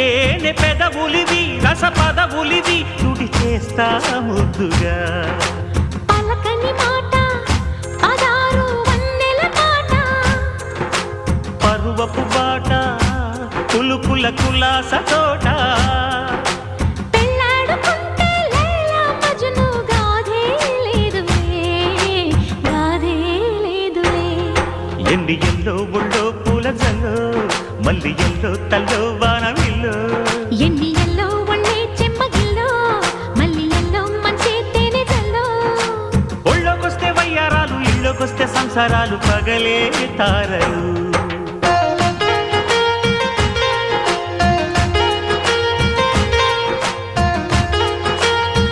తేనె పెదవులివి రస పదవులివి నుడి చేస్తా ముద్దుగా పలకని మాట పదారు వన్నెల మాట పరువపు బాట కులుకుల కులాస తోట పెళ్ళాడుకుంటే లైలా మజ్ను గాథే లేదులే ఎండి ఎల్లో ఒళ్ళో పూల జల్లో మల్లి ఎల్లో తల్లో వానవిల్లో ఎన్ని ఎల్లో ఒళ్ళే చెమ్మగిల్లో మల్లి ఎల్లో మంచి తేనె జల్లో ఒళ్ళోకొస్తే వయ్యారాలు ఇళ్ళోకొస్తే సంసారాలు పగలే తారలు